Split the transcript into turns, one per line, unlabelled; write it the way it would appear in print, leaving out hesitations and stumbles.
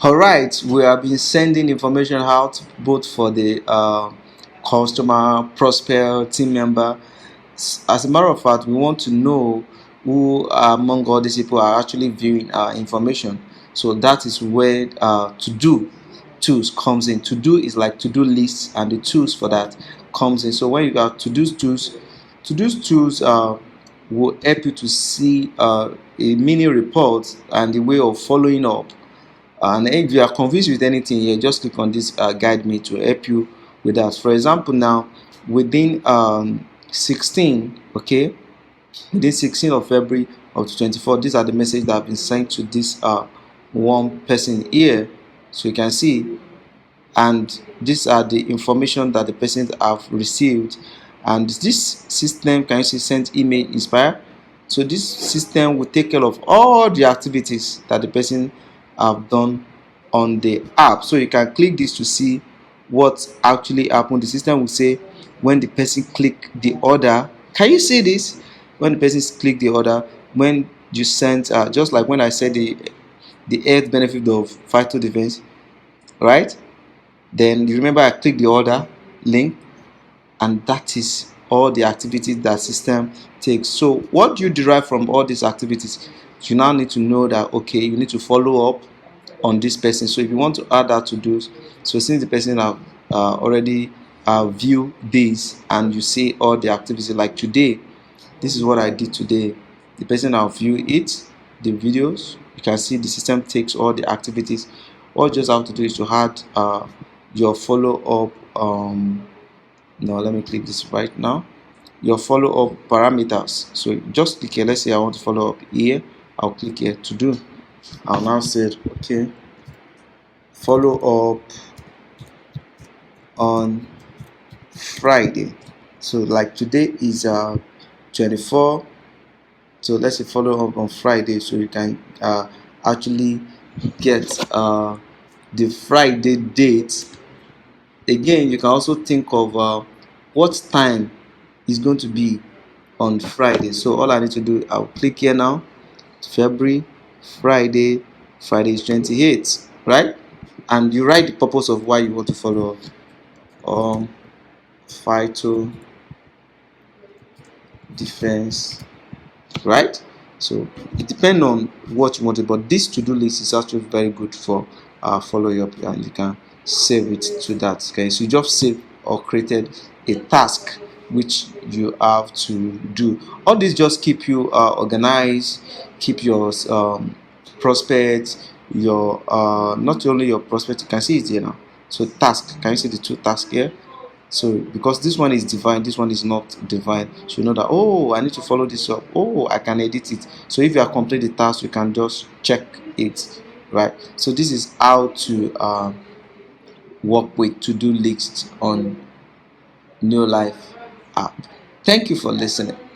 Alright, we have been sending information out both for the customer, prospect, team member. As a matter of fact, we want to know who among all these people are actually viewing our information. So that is where to do tools comes in. To do is like to do lists, and the tools for that comes in. So when you got to do tools will help you to see a mini report and the way of following up. And if you are confused with anything here, just click on this guide me to help you with that. For example, now within 16, okay, within 16th of February of 24, these are the messages that have been sent to this one person here. So you can see, and these are the information that the person have received. And this system, can you see, sent email inspire? So this system will take care of all the activities that the person have done on the app. So you can click this to see what actually happened. The system will say when the person click the order. Can you see this? When the person click the order, when you sent just like when I said the health benefit of vital defense, right? Then you remember I click the order link, and that is all the activities that system takes. So what do you derive from all these activities? You now need to know that, okay, you need to follow up on this person. So if you want to add that to those, so since the person have already viewed this, and you see all the activities, like today, this is what I did today. The person have viewed it, the videos. You can see the system takes all the activities. All you just have to do is to add your follow up. No, let me click this right now. Your follow up parameters. So just click here. Let's say I want to follow up here. I'll click here to do. I'll now say, okay, follow up on Friday. So like today is 24. So let's say follow up on Friday. So you can actually get the Friday date. Again, you can also think of what time is going to be on Friday. So all I need to do, I'll click here now. February, Friday is 28th, right? And you write the purpose of why you want to follow up. Vital defense, right? So it depends on what you want, but this to-do list is actually very good for follow up, and you can save it to that. Okay, so you just save or created a task which you have to do. All this just keep you organized, keep your prospects, your not only your prospect, you can see it here now. So task, can you see the two tasks here? So because this one is divine, this one is not divine, so you know that, oh, I need to follow this up, oh, I can edit it. So if you are complete the task, you can just check it, right? So this is how to work with to-do lists on Neolife app. Thank you for listening.